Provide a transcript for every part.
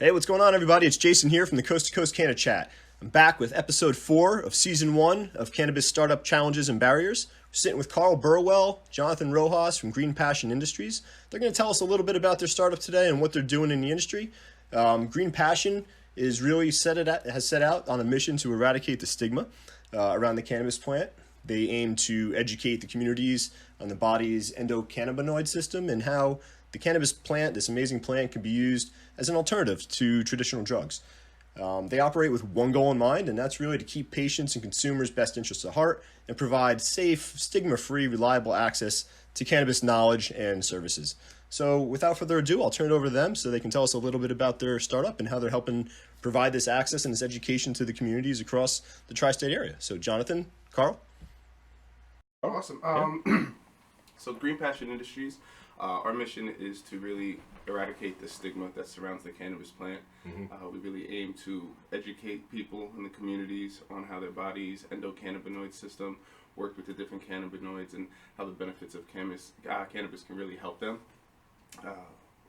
Hey, what's going on, everybody? It's Jason here from the Coast to Coast Canna Chat. I'm back with episode 4 of season 1 of Cannabis Startup Challenges and Barriers. We're sitting with Carl Burwell, Jonathan Rojas from Green Passion Industries. They're going to tell us a little bit about their startup today and what they're doing in the industry. Green Passion is really has set out on a mission to eradicate the stigma around the cannabis plant. They aim to educate the communities on the body's endocannabinoid system and how the cannabis plant, this amazing plant, can be used as an alternative to traditional drugs. They operate with one goal in mind, and that's really to keep patients and consumers' best interests at heart and provide safe, stigma-free, reliable access to cannabis knowledge and services. So without further ado, I'll turn it over to them so they can tell us a little bit about their startup and how they're helping provide this access and this education to the communities across the tri-state area. So Jonathan, Carl? Awesome. So Green Passion Industries, our mission is to really eradicate the stigma that surrounds the cannabis plant. We really aim to educate people in the communities on how their body's endocannabinoid system work with the different cannabinoids and how the benefits of cannabis can really help them.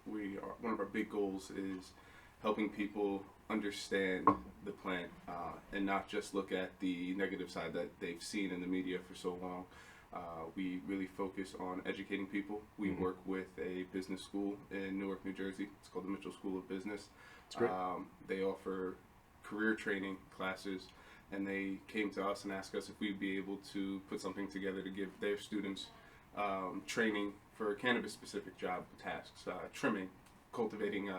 One of our big goals is helping people understand the plant and not just look at the negative side that they've seen in the media for so long. We really focus on educating people. We work with a business school in Newark, New Jersey. It's called the Mitchell School of Business. That's great. They offer career training classes, and they came to us and asked us if we'd be able to put something together to give their students training for cannabis-specific job tasks, trimming, cultivating,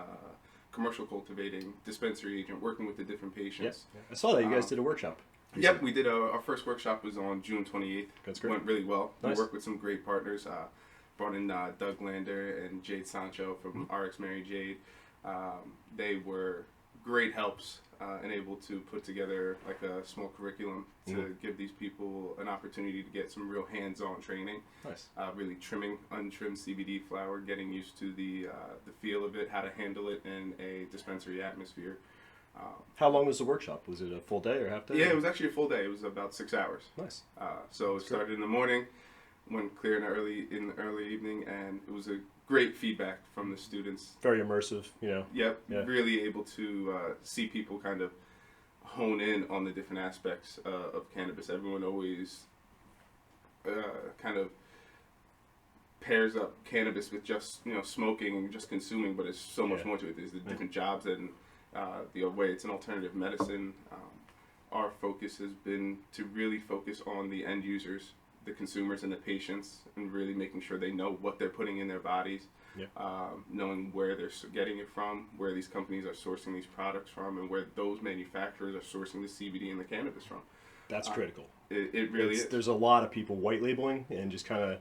commercial cultivating, dispensary agent, working with the different patients. Yeah. I saw that you guys did a workshop. Yep, we did. Our first workshop was on June 28th. That's great. Went really well. Nice. We worked with some great partners. Brought in Doug Lander and Jade Sancho from RX Mary Jade. They were great helps and able to put together like a small curriculum to give these people an opportunity to get some real hands-on training. Nice. Really trimming untrimmed CBD flower, getting used to the feel of it, how to handle it in a dispensary atmosphere. How long was the workshop? Was it a full day or half day? Yeah, it was actually a full day. It was about 6 hours. Nice. So it started in the morning, went clear in the early evening, and it was a great feedback from the students. Very immersive, you know. Yep, Yeah. really able to see people kind of hone in on the different aspects of cannabis. Everyone always kind of pairs up cannabis with just smoking and just consuming, but it's so much more to it. There's the different jobs and the way it's an alternative medicine. Our focus has been to really focus on the end users, the consumers and the patients, and really making sure they know what they're putting in their bodies, knowing where they're getting it from, where these companies are sourcing these products from, and where those manufacturers are sourcing the CBD and the cannabis from. That's critical. It really is. There's a lot of people white labeling and just kind of,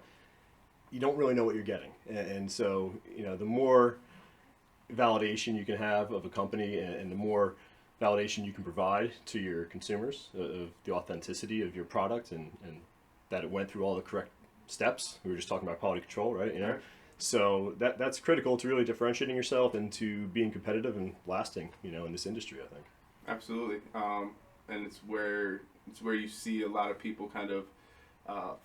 you don't really know what you're getting. And so, the more validation you can have of a company and the more validation you can provide to your consumers of the authenticity of your product and that it went through all the correct steps. We were just talking about quality control, right? Right. So that's critical to really differentiating yourself and to being competitive and lasting, in this industry, I think. Absolutely. And it's where you see a lot of people kind of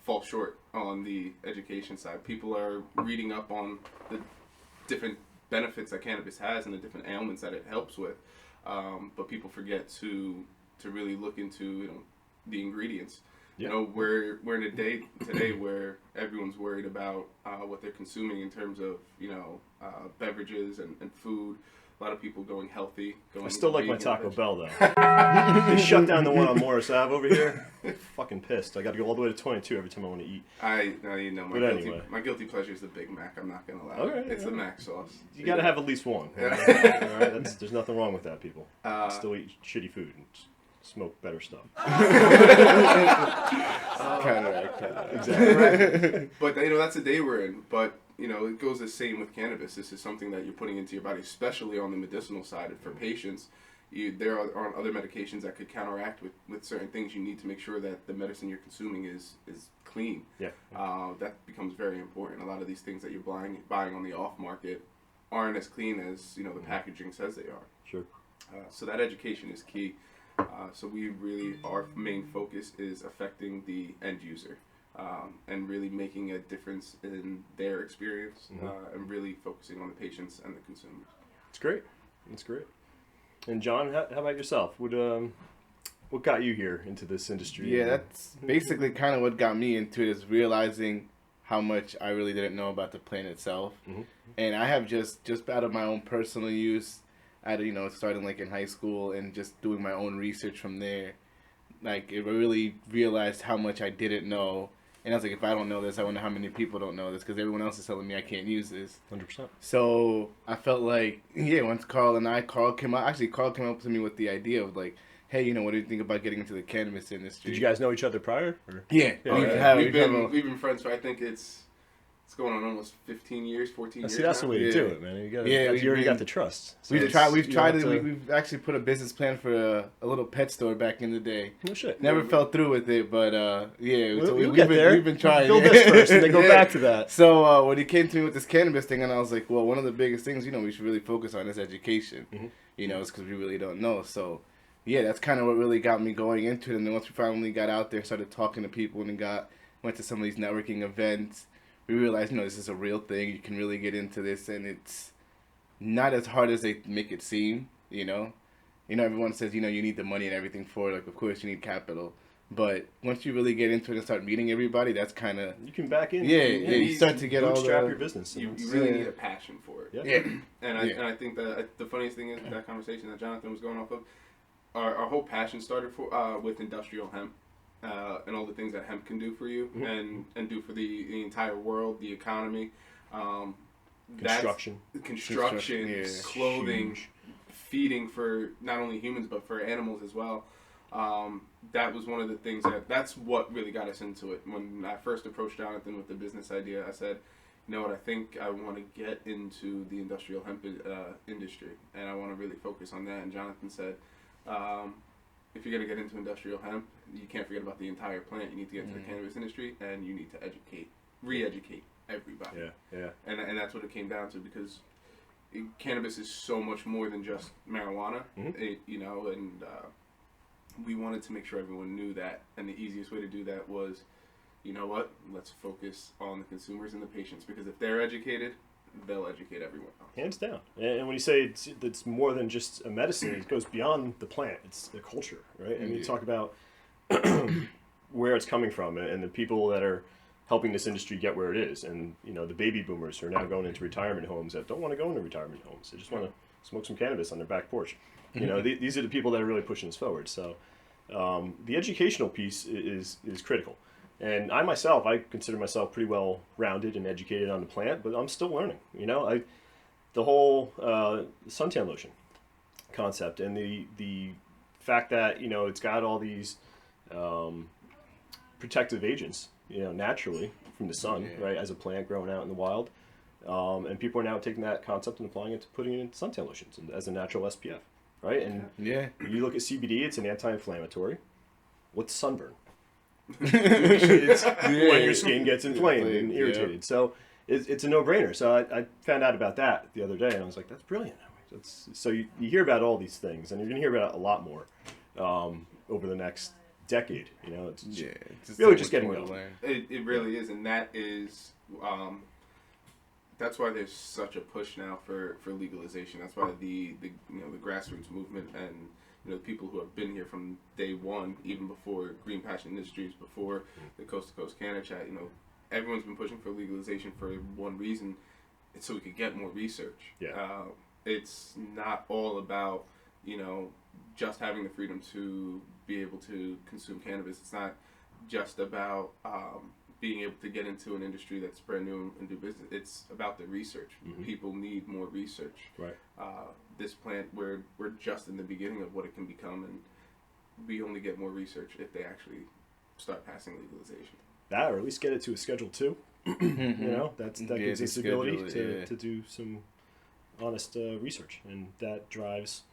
fall short on the education side. People are reading up on the different benefits that cannabis has and the different ailments that it helps with, but people forget to really look into the ingredients. Yeah. We're in a day today where everyone's worried about what they're consuming in terms of beverages and food. A lot of people going healthy. I still like my Taco Bell though. They shut down the one on Morris Ave over here. I'm fucking pissed. I got to go all the way to 22 every time I want to eat. My guilty pleasure is the Big Mac. I'm not gonna lie. Okay, It's the Mac sauce. You got to have at least one. Yeah. All right, there's nothing wrong with that, people. Still eat shitty food and smoke better stuff. Exactly. Right. But that's the day we're in. But it goes the same with cannabis. This is something that you're putting into your body, especially on the medicinal side. And for patients, there are other medications that could counteract with certain things. You need to make sure that the medicine you're consuming is clean. Yeah. That becomes very important. A lot of these things that you're buying on the off market aren't as clean as the packaging says they are. Sure. So that education is key. So our main focus is affecting the end user. And really making a difference in their experience and really focusing on the patients and the consumers. It's great. It's great. And John, how about yourself? What got you here into this industry? Yeah, that's basically kind of what got me into it, is realizing how much I really didn't know about the plant itself. Mhm. And I have just out of my own personal use, starting like in high school and just doing my own research from there. Like, I really realized how much I didn't know. And I was like, if I don't know this, I wonder how many people don't know this, because everyone else is telling me I can't use this. 100%. So I felt like, once Carl came up to me with the idea of like, hey, what do you think about getting into the cannabis industry? Did you guys know each other prior? Or? Yeah. Yeah, We've, right. we've been friends for, I think it's going on almost 15 years, 14 years. See, that's now. the way to do it, man. You already got the trust. So We've actually put a business plan for a little pet store back in the day. No shit. Never fell through with it, but we'll get there. We've been trying. Build this first, and then go back to that. So when he came to me with this cannabis thing, and I was like, well, one of the biggest things we should really focus on is education. Mm-hmm. It's because we really don't know. So yeah, that's kind of what really got me going into it. And then once we finally got out there, started talking to people, and went to some of these networking events, we realized, this is a real thing. You can really get into this, and it's not as hard as they make it seem. Everyone says, you need the money and everything for it. Like, of course, you need capital. But once you really get into it and start meeting everybody, that's kind of... You can back in. Yeah, you start to get all the... Bootstrap your business. You really need a passion for it. Yeah. And I think that the funniest thing is that conversation that Jonathan was going off of, our whole passion started with industrial hemp. And all the things that hemp can do for you, and do for the entire world, the economy, construction, clothing, feeding for not only humans but for animals as well. That was one of the things that's what really got us into it. When I first approached Jonathan with the business idea, I said, you know what, I think I want to get into the industrial hemp industry, and I want to really focus on that. And Jonathan said, if you're going to get into industrial hemp, you can't forget about the entire plant. You need to get into the cannabis industry, and you need to re-educate everybody. Yeah. And that's what it came down to, because cannabis is so much more than just marijuana, and we wanted to make sure everyone knew that. And the easiest way to do that was, let's focus on the consumers and the patients, because if they're educated, they'll educate everyone else. Hands down. And when you say it's more than just a medicine, it goes beyond the plant. It's the culture, right? And you talk about where it's coming from, and the people that are helping this industry get where it is. And, the baby boomers who are now going into retirement homes that don't want to go into retirement homes. They just want to smoke some cannabis on their back porch. These are the people that are really pushing us forward. So the educational piece is critical. And I consider myself pretty well rounded and educated on the plant, but I'm still learning. The whole suntan lotion concept, and the fact that it's got all these protective agents, naturally from the sun, right, as a plant growing out in the wild, and people are now taking that concept and applying it to putting it in suntan lotions as a natural SPF, right? And you look at CBD; it's an anti-inflammatory. What's sunburn? It's when your skin gets inflamed and irritated. So it's a no-brainer. So I found out about that the other day, and I was like, that's brilliant. So you hear about all these things, and you're going to hear about a lot more over the next decade. It's really just getting going. It really is, and that is that's why there's such a push now for legalization. That's why the grassroots movement and people who have been here from day one, even before Green Passion Industries, before the Coast to Coast Canna Chat, everyone's been pushing for legalization for one reason: it's so we could get more research. Yeah. It's not all about just having the freedom to be able to consume cannabis. It's not just about being able to get into an industry that's brand new and do business. It's about the research. People need more research. Right. This plant, we're just in the beginning of what it can become, and we only get more research if they actually start passing legalization. That, or at least get it to a Schedule 2. That gives us the ability to do some honest research, and that drives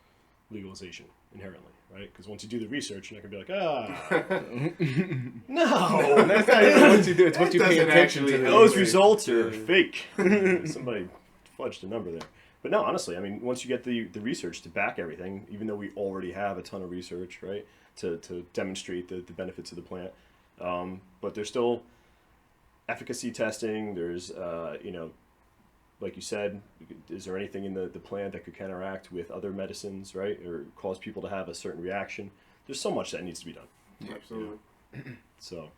legalization inherently, right? Because once you do the research, you're not going to be like, no, that's not even what you do. It's what you pay attention to. Those results are fake. Somebody fudged a number there. But no, honestly, once you get the research to back everything, even though we already have a ton of research, right, to demonstrate the benefits of the plant, but there's still efficacy testing. There's like you said, is there anything in the plant that could counteract with other medicines, right, or cause people to have a certain reaction? There's so much that needs to be done. Yeah, absolutely. So,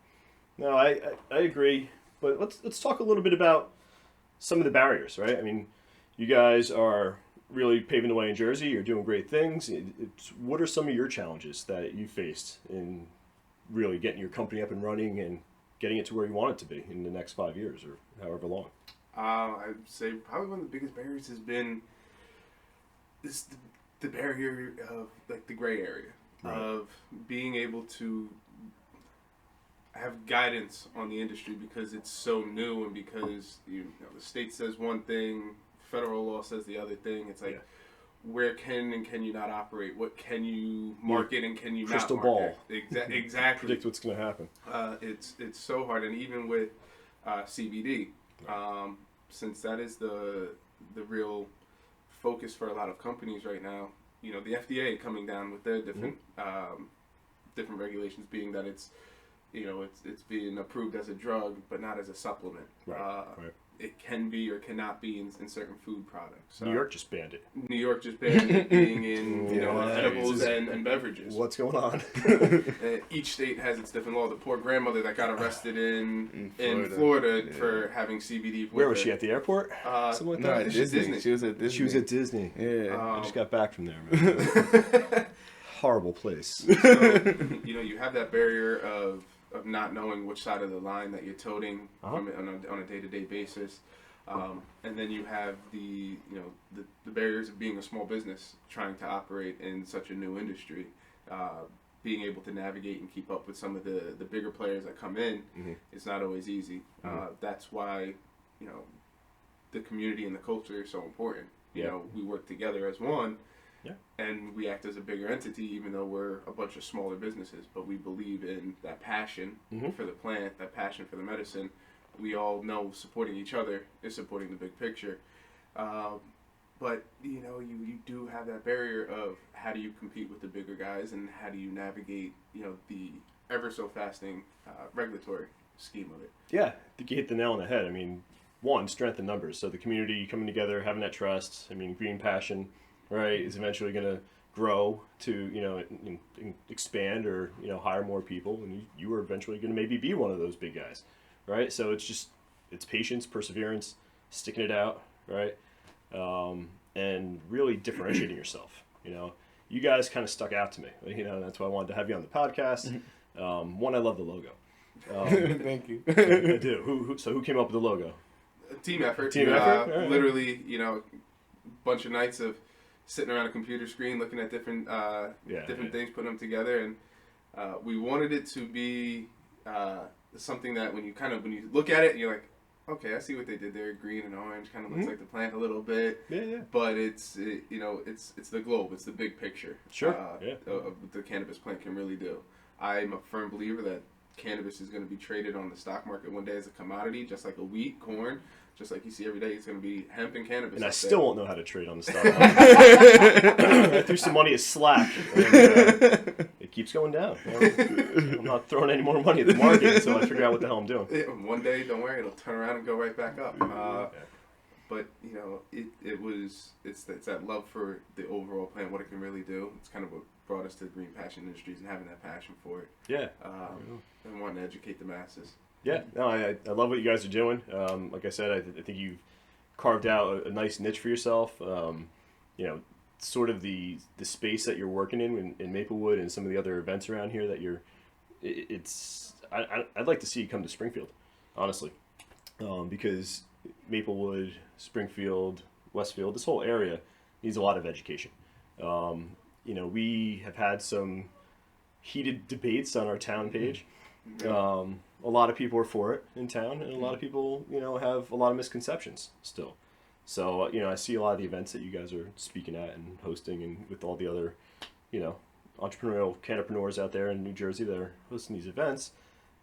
no, I agree. But let's talk a little bit about some of the barriers, right? I mean, you guys are really paving the way in Jersey. You're doing great things. What are some of your challenges that you faced in really getting your company up and running and getting it to where you want it to be in the next 5 years or however long? I'd say probably one of the biggest barriers has been the barrier of like the gray area, right, of being able to have guidance on the industry because it's so new and because the state says one thing, federal law says the other thing. It's like, where can and can you not operate? What can you market and can you crystal not market? ball. Exactly. Predict what's going to happen. It's so hard, and even with CBD, since that is the real focus for a lot of companies right now. The FDA coming down with their different different regulations, being that it's being approved as a drug but not as a supplement. Right. It can be or cannot be in certain food products. New York just banned it. New York just banned it being in edibles and beverages. What's going on? Each state has its different law. The poor grandmother that got arrested in Florida for having CBD. Where was she, at the airport? Something like that? No, Disney. She was at Disney. She was at Disney. Yeah. I just got back from there, man. Horrible place. So, you have that barrier of not knowing which side of the line that you're toting on a day-to-day basis, and then you have the barriers of being a small business trying to operate in such a new industry, being able to navigate and keep up with some of the bigger players that come in. It's not always easy. That's why the community and the culture is so important. We work together as one. Yeah. And we act as a bigger entity, even though we're a bunch of smaller businesses. But we believe in that passion for the plant, that passion for the medicine. We all know supporting each other is supporting the big picture. But you do have that barrier of how do you compete with the bigger guys, and how do you navigate the ever so fasting regulatory scheme of it. Yeah, I think you hit the nail on the head. I mean, one, strength in numbers. So the community coming together, having that trust. I mean, green passion, right, is eventually going to grow to expand or hire more people, and you are eventually going to maybe be one of those big guys, right? So it's patience, perseverance, sticking it out, right, and really differentiating yourself. You guys kind of stuck out to me. That's why I wanted to have you on the podcast. One, I love the logo. Thank you. I do. So who came up with the logo? A team effort. Team effort. Right. Literally, bunch of nights of sitting around a computer screen looking at different things, putting them together, and we wanted it to be something that when you look at it and you're like, okay, I see what they did there. Green and orange kind of looks like the plant a little bit. Yeah. But it's the globe. It's the big picture. Sure. Of what the cannabis plant can really do. I'm a firm believer that cannabis is going to be traded on the stock market one day as a commodity, just like a wheat, corn. Just like you see every day, it's going to be hemp and cannabis. And I still won't know how to trade on the stock market. I threw some money as slack, and it keeps going down. I'm not throwing any more money at the market until I figure out what the hell I'm doing. One day, don't worry, it'll turn around and go right back up. But it's that love for the overall plant, what it can really do. It's kind of what brought us to the Green Passion Industries and having that passion for it. Yeah. And wanting to educate the masses. Yeah, no, I love what you guys are doing. Like I said, I think you've carved out a nice niche for yourself. Sort of the space that you're working in Maplewood and some of the other events around here that I'd like to see you come to Springfield, honestly, because Maplewood, Springfield, Westfield, this whole area needs a lot of education. We have had some heated debates on our town page. A lot of people are for it in town, and a lot of people, have a lot of misconceptions still. So, I see a lot of the events that you guys are speaking at and hosting, and with all the other, entrepreneurial cannapreneurs out there in New Jersey that are hosting these events.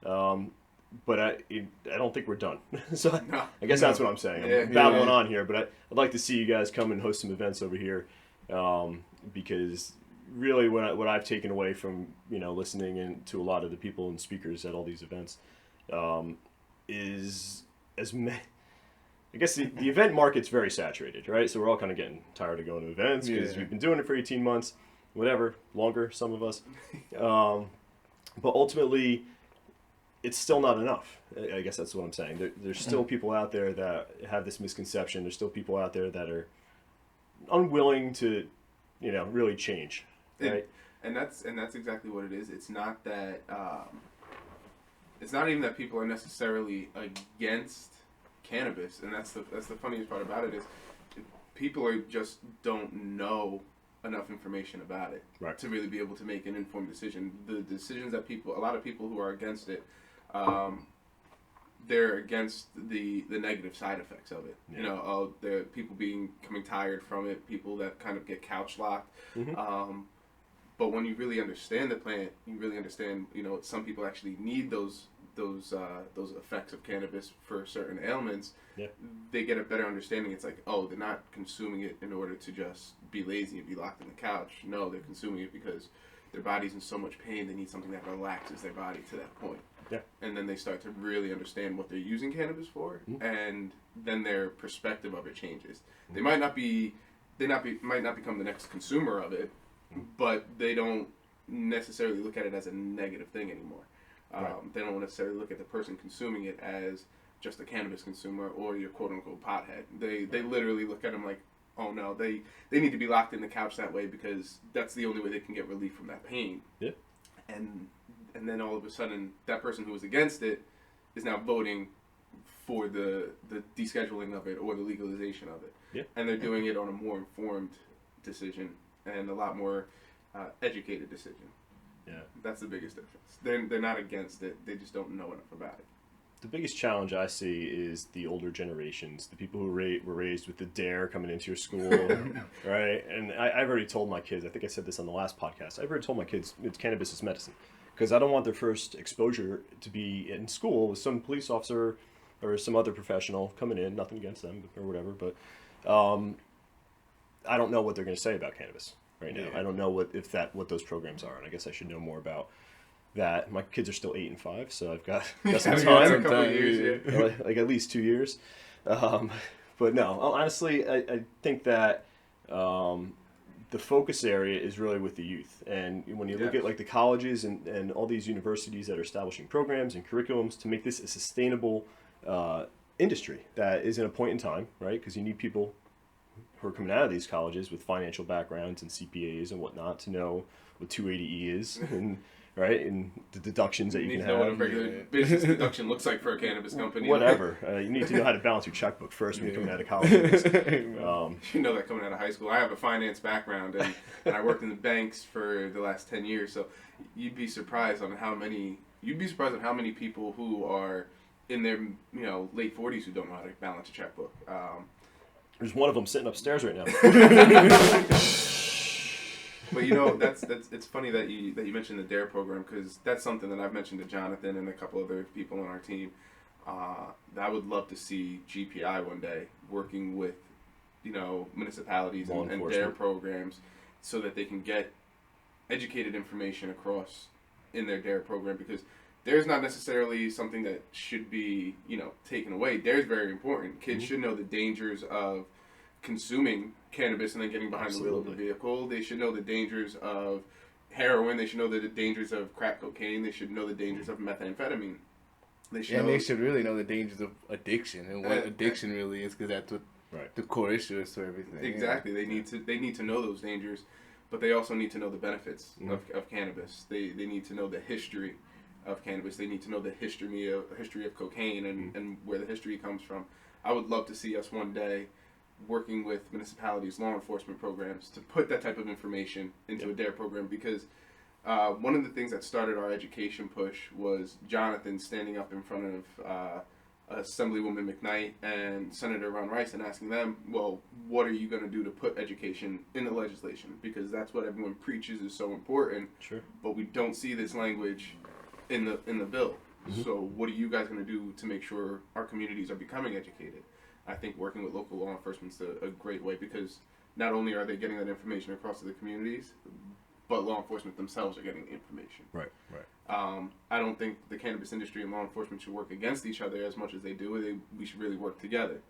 But I don't think we're done. So I guess that's what I'm saying. I'm babbling on here, but I'd like to see you guys come and host some events over here, because really what I've taken away from listening to a lot of the people and speakers at all these events is I guess the event market's very saturated, right? So we're all kind of getting tired of going to events because we've been doing it for 18 months, whatever, longer, some of us. But ultimately, it's still not enough. I guess that's what I'm saying. There's still people out there that have this misconception. There's still people out there that are unwilling to, really change, right? And that's exactly what it is. It's not that it's not even that people are necessarily against cannabis, and that's the funniest part about it is people just don't know enough information about it to really be able to make an informed decision. The decisions that a lot of people who are against it, they're against the negative side effects of it. Yeah. The people coming tired from it, people that kind of get couch locked. Mm-hmm. But when you really understand the plant, you really understand, some people actually need those effects of cannabis for certain ailments. Yeah. They get a better understanding. It's like, they're not consuming it in order to just be lazy and be locked in the couch. No, they're consuming it because their body's in so much pain. They need something that relaxes their body to that point. Yeah. And then they start to really understand what they're using cannabis for, and then their perspective of it changes. They might not become the next consumer of it, but they don't necessarily look at it as a negative thing anymore. They don't necessarily look at the person consuming it as just a cannabis consumer or your quote-unquote pothead. They literally look at them like, oh no, they need to be locked in the couch that way because that's the only way they can get relief from that pain. Yeah. And then all of a sudden, that person who was against it is now voting for the descheduling of it or the legalization of it. Yeah. And they're doing it on a more informed decision and a lot more educated decision. Yeah. That's the biggest difference. They're not against it. They just don't know enough about it. The biggest challenge I see is the older generations, the people who were raised with the DARE coming into your school, right? And I've already told my kids, I think I said this on the last podcast, I've already told my kids it's cannabis is medicine. Because I don't want their first exposure to be in school with some police officer or some other professional coming in, nothing against them or whatever, but I don't know what they're going to say about cannabis right now. Yeah. I don't know what those programs are, and I guess I should know more about that. My kids are still 8 and 5, so I've got some time. A couple of years, yeah. Like at least 2 years. But no, honestly, I think that the focus area is really with the youth. And when you look at like the colleges and all these universities that are establishing programs and curriculums to make this a sustainable industry that is in a point in time, right? Because you need people who are coming out of these colleges with financial backgrounds and CPAs and whatnot to know what 280E is and right, and the deductions that you can have. You need to know what a regular business deduction looks like for a cannabis company. Whatever. You need to know how to balance your checkbook first when you're coming out of college. You know that coming out of high school. I have a finance background, and I worked in the banks for the last 10 years, so you'd be surprised on how many people who are in their late 40s who don't know how to balance a checkbook. There's one of them sitting upstairs right now. But it's funny that you mentioned the DARE program, because that's something that I've mentioned to Jonathan and a couple other people on our team. That I would love to see GPI one day working with municipalities and DARE programs so that they can get educated information across in their DARE program, because DARE's not necessarily something that should be taken away. DARE's very important. Kids should know the dangers of consuming cannabis and then getting behind the wheel of a vehicle. They should know the dangers of heroin. They should know the dangers of crack cocaine. They should know the dangers of methamphetamine. They should really know the dangers of addiction and what addiction really is, because that's what the core issue is to everything. Exactly. Yeah. They need to know those dangers, but they also need to know the benefits of cannabis. They need to know the history of cannabis. They need to know the history of cocaine and where the history comes from. I would love to see us one day working with municipalities, law enforcement programs, to put that type of information into a DARE program, because one of the things that started our education push was Jonathan standing up in front of Assemblywoman McKnight and Senator Ron Rice and asking them, well, what are you going to do to put education in the legislation? Because that's what everyone preaches is so important. Sure. But we don't see this language in the bill. Mm-hmm. So what are you guys going to do to make sure our communities are becoming educated? I think working with local law enforcement is a great way, because not only are they getting that information across to the communities, but law enforcement themselves are getting the information. Right. I don't think the cannabis industry and law enforcement should work against each other as much as they do. We should really work together.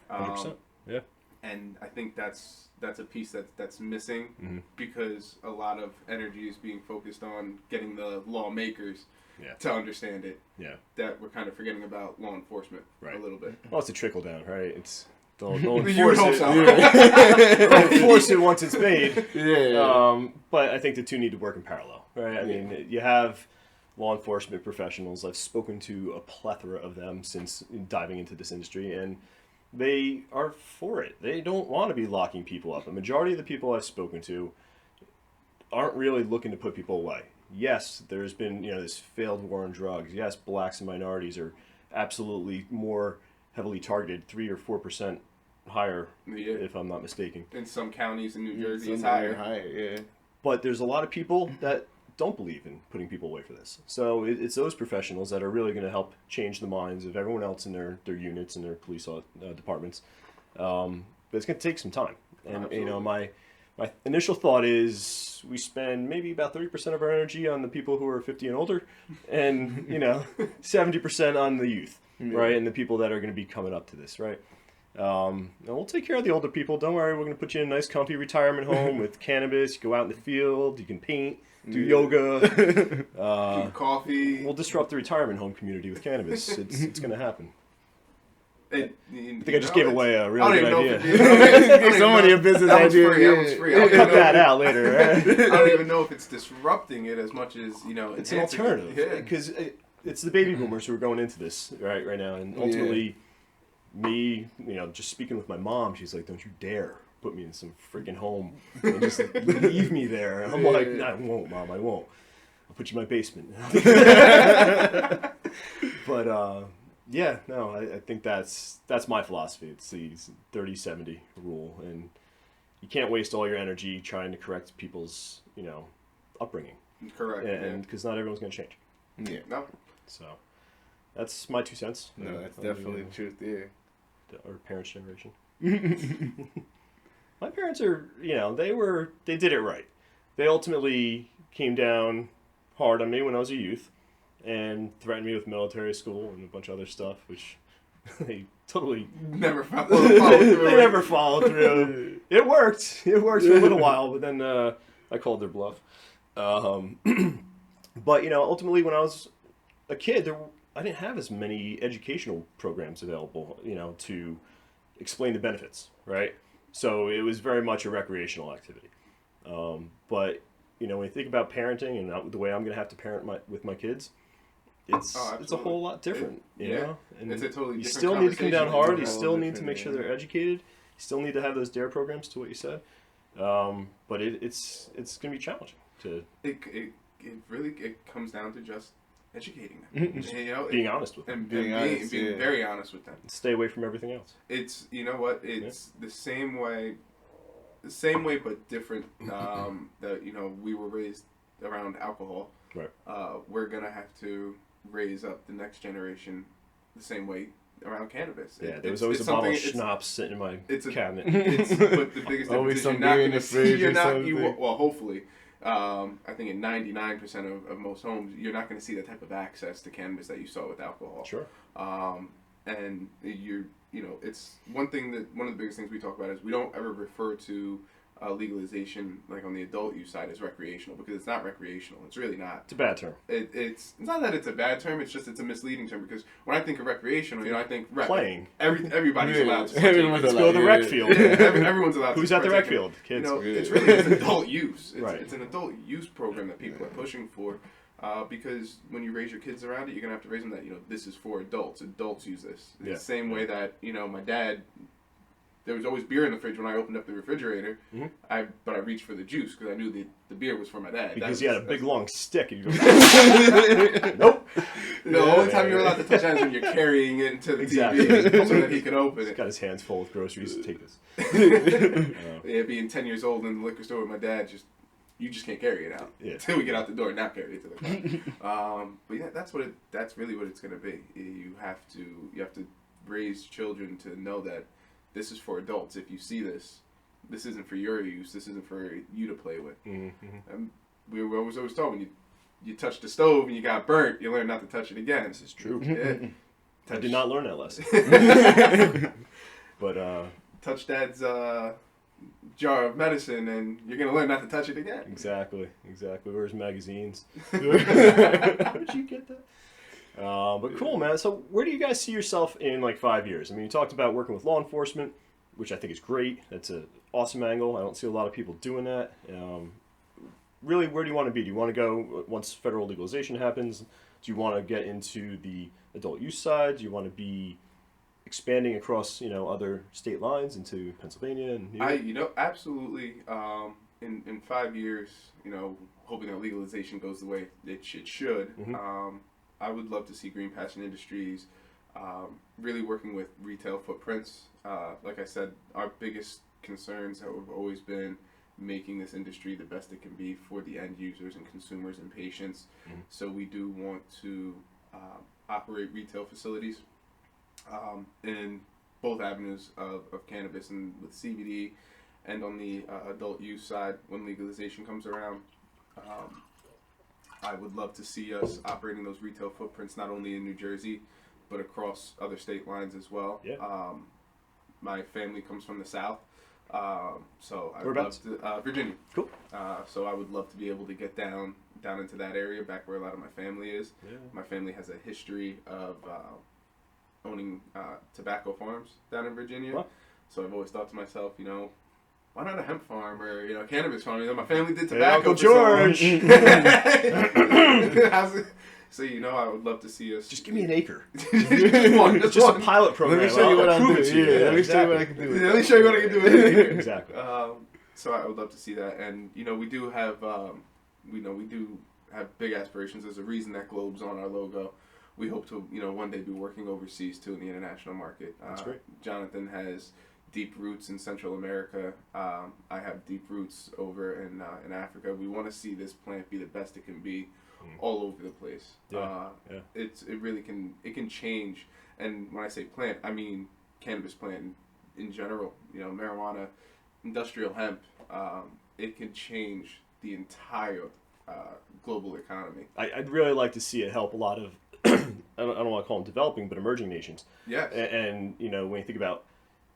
100%. Yeah. And I think that's a piece that's missing Mm-hmm. because a lot of energy is being focused on getting the lawmakers Yeah. to understand it. Yeah. That we're kind of forgetting about law enforcement Right. a little bit. Well, it's a trickle down, right? It's don't You would enforce hope it. so. Don't enforce it once it's made. Yeah. But I think the two need to work in parallel, right? I mean, you have law enforcement professionals. I've spoken to a plethora of them since diving into this industry, and they are for it. They don't want to be locking people up. A majority of the people I've spoken to aren't really looking to put people away. Yes, there's been, this failed war on drugs. Yes, blacks and minorities are absolutely more heavily targeted, 3 or 4% higher, Yeah. if I'm not mistaken. In some counties in New Jersey, it's Somewhere higher. yeah. But there's a lot of people that don't believe in putting people away for this. So it's those professionals that are really going to help change the minds of everyone else in their units and their police departments. But it's going to take some time. And Absolutely. my initial thought is we spend maybe about 30% of our energy on the people who are 50 and older, and 70% on the youth, right, and the people that are going to be coming up to this, right. And we'll take care of the older people. Don't worry, we're going to put you in a nice, comfy retirement home with cannabis. You go out in the field, you can paint, do yoga. Keep coffee. We'll disrupt the retirement home community with cannabis. It's going to happen. I I think I just gave away a really good idea. Give somebody a business That one's idea. free. That one's free. I I'll don't cut even know that if out later. Right? I don't even know if it's disrupting it as much as It's an enhancing it. alternative Yeah. because it's the baby boomers who are going into this right now, and ultimately, me, just speaking with my mom, she's like, "Don't you dare put me in some freaking home and just leave me there." And I'm like, "I won't, Mom, I won't. I'll put you in my basement." But yeah, no, I think that's my philosophy. It's the 30-70 rule, and you can't waste all your energy trying to correct people's upbringing, Correct. and because not everyone's going to change. Yeah. No. So that's my 2 cents. No, that's on the, definitely the truth. Yeah. our parents' generation. My parents are, they did it right. They ultimately came down hard on me when I was a youth and threatened me with military school and a bunch of other stuff, which they totally Never followed through. they never followed through. It worked. It worked for a little while, but then I called their bluff. But ultimately, when I was a kid, I didn't have as many educational programs available, to explain the benefits, right? So it was very much a recreational activity. But when you think about parenting and the way I'm going to have to parent with my kids, it's a whole lot different, you know. And it's a totally you different still need to come down conversation. hard. You It's a still whole need to make sure different, they're educated. You still need to have those DARE programs, to what you said. But it's going to be challenging to It really comes down to just educating them. being honest with them. and Being honest, being yeah. very honest with them. Stay away from everything else. It's it's the same way but different. That we were raised around alcohol. Right. We're gonna have to raise up the next generation the same way around cannabis. Yeah, there was always a bottle of schnapps sitting in my it's a- cabinet. But the biggest Always difference is some you're not beer in going the to fridge see. You're or not. something. Well, hopefully, I think in 99% of most homes, you're not going to see the type of access to cannabis that you saw with alcohol. Sure. And it's one of the biggest things we talk about is we don't ever refer to legalization like on the adult use side as recreational, because it's not recreational. It's really not. It's a bad term. It's not that it's a bad term. It's just it's a misleading term, because when I think of recreational, I think rec. Playing. Everybody's allowed to. Everyone's Let's allowed, go to the yeah. rec field. Everyone's allowed. Who's to at the rec partake in it. field? Kids. It's really it's adult use. It's, Right. it's an adult use program that people are pushing for, because when you raise your kids around it, you're gonna have to raise them that this is for adults. Adults use this. It's the same way that my dad. There was always beer in the fridge when I opened up the refrigerator. Mm-hmm. But I reached for the juice because I knew the beer was for my dad. Because he had a big long stick. And you go, Nope. The only time you're Yeah. allowed to touch that is when you're carrying it into the Exactly. TV so that he could open He's it. got his hands full with groceries. Take this. Yeah, being 10 years old in the liquor store with my dad, you just can't carry it out until we get out the door and not carry it to the car. But yeah, that's really what it's gonna be. You have to raise children to know that this is for adults. If you see this isn't for your use. This isn't for you to play with. Mm-hmm. We were always told when you touched the stove and you got burnt, you learn not to touch it again. This is true. Yeah. I did not learn that lesson. But touch Dad's jar of medicine, and you're gonna learn not to touch it again. exactly. Where's magazines? How'd you get that? But cool, man. So where do you guys see yourself in like 5 years? I mean, you talked about working with law enforcement, which I think is great. That's an awesome angle. I don't see a lot of people doing that. Really, where do you want to be? Do you want to go once federal legalization happens? Do you want to get into the adult use side? Do you want to be expanding across, other state lines into Pennsylvania and New York? Absolutely. In 5 years, hoping that legalization goes the way it should. Mm-hmm. I would love to see Green Passion Industries really working with retail footprints. Like I said, our biggest concerns have always been making this industry the best it can be for the end users and consumers and patients. Mm-hmm. So we do want to operate retail facilities in both avenues of cannabis, and with CBD and on the adult use side when legalization comes around. I would love to see us operating those retail footprints not only in New Jersey but across other state lines as well. Yeah. My family comes from the South, so I would Whereabouts? love to Virginia. Cool. So I would love to be able to get down into that area, back where a lot of my family is. Yeah. My family has a history of owning tobacco farms down in Virginia. Wow. So I've always thought to myself, why not a hemp farm or a cannabis farm? My family did Hey, tobacco. Uncle for so long. George. So I would love to see us. Just give me an acre. just Just a pilot program. Let me show you what I'll I'm prove doing. it to you. Yeah, let me show you what I exactly. can do. Let me show you what I can do with it. Exactly. So I would love to see that, and we do have we do have big aspirations. There's a reason that globe's on our logo. We hope to one day be working overseas too in the international market. That's great. Jonathan has deep roots in Central America. I have deep roots over in Africa. We want to see this plant be the best it can be all over the place. Yeah. It really can change. And when I say plant, I mean cannabis plant in general. Marijuana, industrial hemp. It can change the entire global economy. I'd really like to see it help a lot of, I don't want to call them developing, but emerging nations. Yes. And when you think about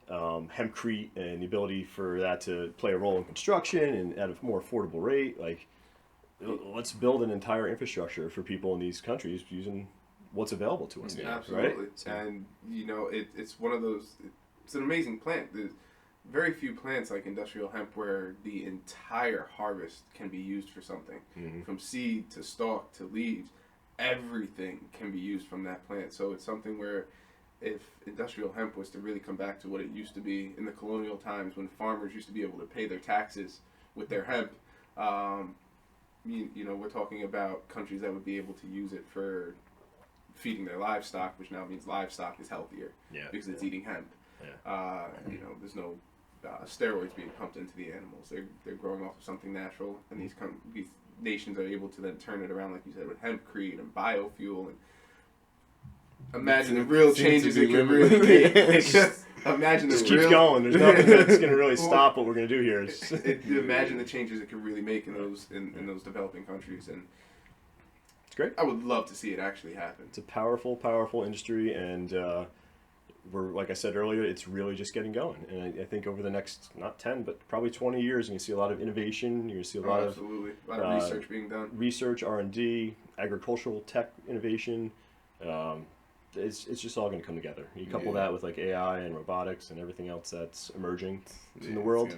hempcrete and the ability for that to play a role in construction and at a more affordable rate, like let's build an entire infrastructure for people in these countries using what's available to us now, Absolutely. right? So, And it's one of those. It's an amazing plant. There's very few plants like industrial hemp where the entire harvest can be used for something, from seed to stalk to leaves. Everything can be used from that plant. So it's something where if industrial hemp was to really come back to what it used to be in the colonial times when farmers used to be able to pay their taxes with their hemp, we're talking about countries that would be able to use it for feeding their livestock, which now means livestock is healthier because it's eating hemp. Yeah. There's no steroids being pumped into the animals. They're growing off of something natural, and these nations are able to then turn it around, like you said, with hempcrete and biofuel. And imagine the real changes it can really make. Imagine just the keeps real, going. There's nothing that's going to really stop what we're going to do here. Imagine the changes it can really make in those developing countries, and it's great. I would love to see it actually happen. It's a powerful, powerful industry, and we're, like I said earlier, it's really just getting going. And I think over the next, not 10, but probably 20 years, you're going to see a lot of innovation. You're going to see a lot Absolutely. A lot of research being done. Research, R&D, agricultural tech innovation. It's just all going to come together. You couple that with like AI and robotics and everything else that's emerging in the world.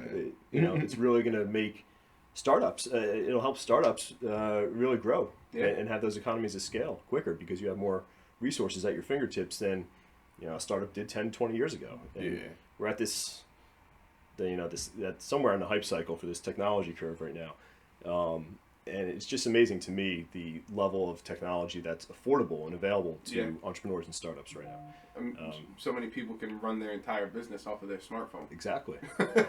It's really going to make startups. It'll help startups really grow and have those economies of scale quicker because you have more resources at your fingertips than a startup did 10, 20 years ago. And we're at this, that's somewhere in the hype cycle for this technology curve right now. And it's just amazing to me the level of technology that's affordable and available to entrepreneurs and startups right now. So many people can run their entire business off of their smartphone. Exactly.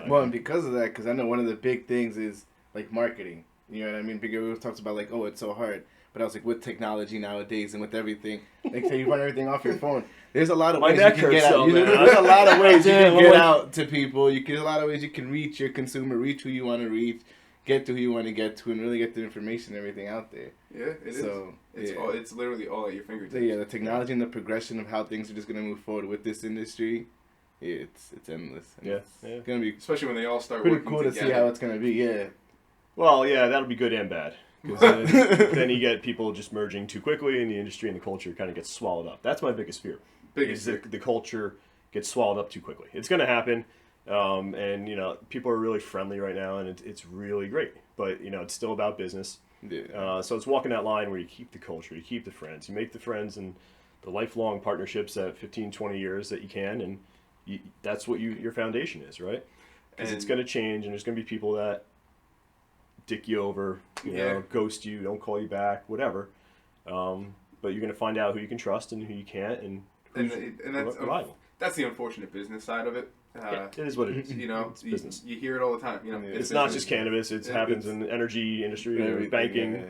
Well, and because of that, because I know one of the big things is like marketing. You know what I mean? Because everyone talks about like, oh, it's so hard. But I was like, with technology nowadays and with everything, like say you run everything off your phone. There's a lot of ways you can get out. There's a lot of ways you can get out to people. There's a lot of ways you can reach your consumer, reach who you want to reach, get to who you want to get to, and really get the information and everything out there. Yeah, it is. It's literally all at your fingertips. So yeah, the technology and the progression of how things are just going to move forward with this industry it's endless. And Yeah, it's yeah. gonna be Especially when they all start pretty working cool to together. see how it's gonna be. Yeah. Well, yeah, that'll be good and bad. Because then you get people just merging too quickly, and the industry and the culture kind of gets swallowed up. That's my biggest fear. Biggest is that the culture gets swallowed up too quickly. It's going to happen, and people are really friendly right now, and it's really great. But it's still about business. Yeah. So it's walking that line where you keep the culture, you keep the friends, you make the friends and the lifelong partnerships at 15, 20 years that you can, and that's what your foundation is, right? Because it's going to change, and there's going to be people that dick you over, ghost you, don't call you back, whatever. But you're going to find out who you can trust and who you can't, and that's reliable. That's the unfortunate business side of it. It is what it is. It's business. You hear it all the time. It's not just cannabis. It happens in the energy industry, banking.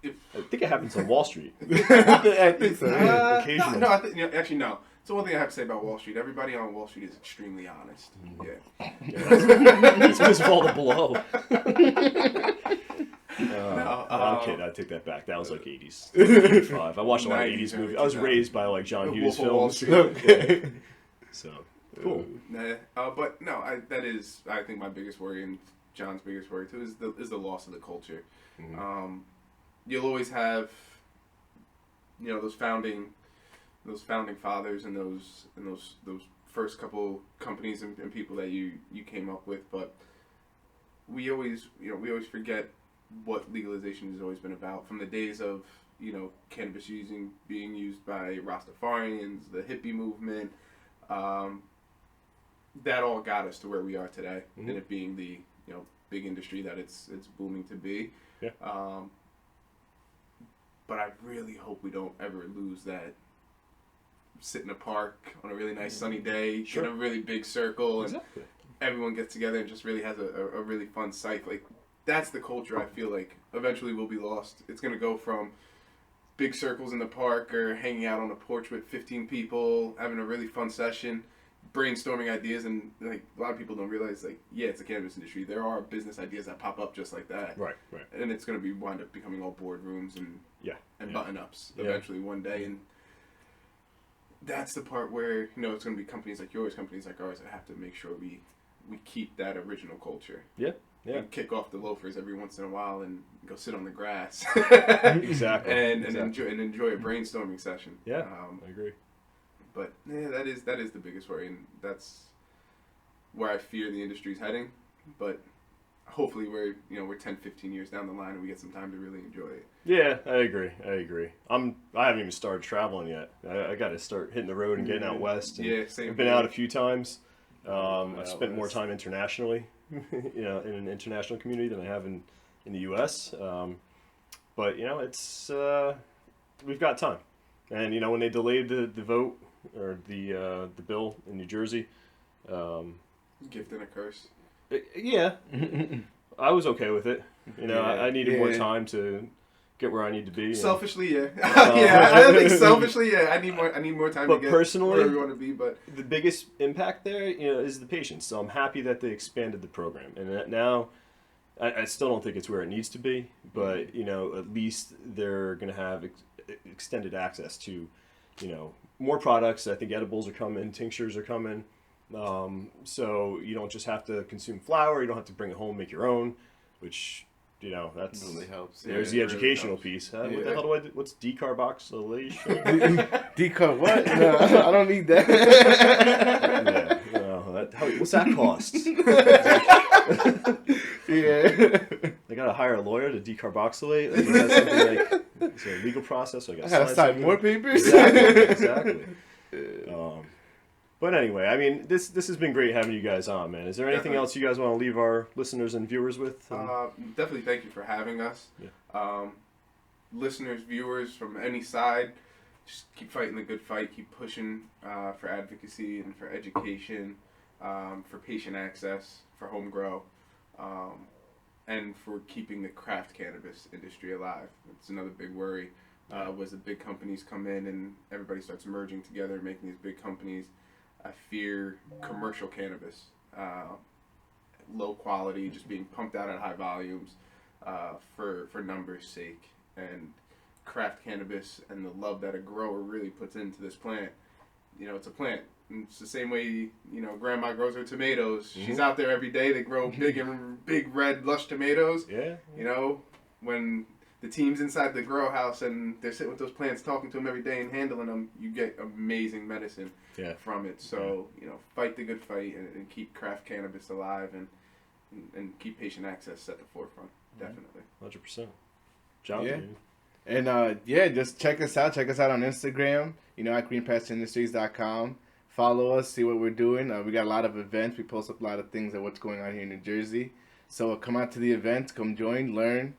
Yeah. I think it happens on Wall Street. I think so. Occasionally. No, actually no. So one thing I have to say about Wall Street, everybody on Wall Street is extremely honest. Yeah. It's because of all the blow. I'm kidding. I take that back. That was like 80s, 85. I watched a lot of 80s movies. I was raised by like John Hughes films. Okay. So cool. But no, that is I think my biggest worry, and John's biggest worry too, is the loss of the culture. Mm-hmm. You'll always have those founding fathers and those first couple companies and people that you came up with, but we always forget what legalization has always been about, from the days of cannabis being used by Rastafarians, the hippie movement. That all got us to where we are today, and it being the big industry that it's booming to be. Yeah. But I really hope we don't ever lose that. Sit in a park on a really nice sunny day, Sure. in a really big circle, Exactly. and everyone gets together and just really has a really fun sight. Like, that's the culture I feel like eventually will be lost. It's going to go from big circles in the park or hanging out on a porch with 15 people, having a really fun session, brainstorming ideas, and like a lot of people don't realize, like, yeah, it's a cannabis industry. There are business ideas that pop up just like that. Right. And it's going to wind up becoming all boardrooms and button-ups eventually one day. And that's the part where, it's going to be companies like yours, companies like ours, that have to make sure we keep that original culture. Yeah. And kick off the loafers every once in a while and go sit on the grass. Exactly. And enjoy a brainstorming session. Yeah, I agree. But yeah, that is the biggest worry, and that's where I fear the industry's heading. But hopefully we're 10, 15 years down the line and we get some time to really enjoy it. Yeah, I agree. I haven't even started traveling yet. I got to start hitting the road and getting out west. And same. I've been out a few times. I've spent more time internationally, in an international community than I have in the U.S. But it's we've got time, and when they delayed the vote or the bill in New Jersey, Gift and a curse. Yeah, I was okay with it. I needed more Yeah. time to get where I need to be. Selfishly, yeah. I think selfishly, yeah. I need more time But to get personally, where we want to be. But the biggest impact there, is the patients. So I'm happy that they expanded the program, and that now, I still don't think it's where it needs to be, but at least they're going to have extended access to, more products. I think edibles are coming, tinctures are coming. So you don't just have to consume flower. You don't have to bring it home, make your own, which that's really helps. There's Yeah, the it really educational helps. piece. Huh? Yeah. What the hell do I do? What's decarboxylation? Decar what? No, I don't need that. Yeah, what's that cost? Yeah. I gotta hire a lawyer to decarboxylate. Like, is that something like is there a legal process? So I I gotta gotta sign something? more papers. Exactly. But anyway, I mean, this has been great having you guys on, man. Is there anything Definitely. else you guys want to leave our listeners and viewers with? definitely thank you for having us. Yeah. Listeners, viewers from any side, just keep fighting the good fight. Keep pushing for advocacy and for education, for patient access, for home grow, and for keeping the craft cannabis industry alive. It's another big worry. Was the big companies come in and everybody starts merging together, making these big companies. I fear commercial cannabis, low quality, just being pumped out at high volumes for numbers' sake. And craft cannabis and the love that a grower really puts into this plant you know, it's a plant. And it's the same way, you know, grandma grows her tomatoes. She's out there every day. They grow big red lush tomatoes. Yeah. You know, when the team's inside the grow house and they're sitting with those plants, talking to them every day and handling them, you get amazing medicine from it. So, you know, fight the good fight and keep craft cannabis alive and keep patient access at the forefront. Definitely. 100%. Jonathan. And just check us out. Check us out on Instagram, you know, at greenpastindustries.com. Follow us, see what we're doing. We got a lot of events. We post up a lot of things of what's going on here in New Jersey. So come out to the events, come join, learn,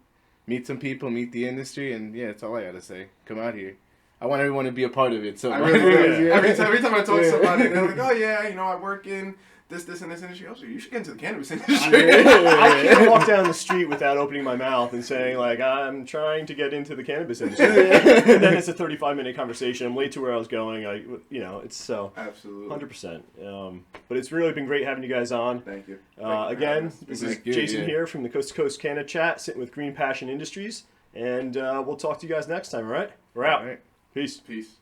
meet some people, meet the industry, and yeah, that's all I gotta say. Come out here. I want everyone to be a part of it. So I really do. Every time I talk to somebody, they're like, "Oh yeah, you know, I work in this and this industry." Also, you should get into the cannabis industry. I can't walk down the street without opening my mouth and saying, like, I'm trying to get into the cannabis industry. And then it's a 35-minute conversation. I'm late to where I was going. You know, it's so Absolutely. 100%. But it's really been great having you guys on. Thank you. Again, this is Thank you, Jason here from the Coast to Coast Canna Chat, sitting with Green Passion Industries. And we'll talk to you guys next time, all right? We're out. All right. Peace. Peace.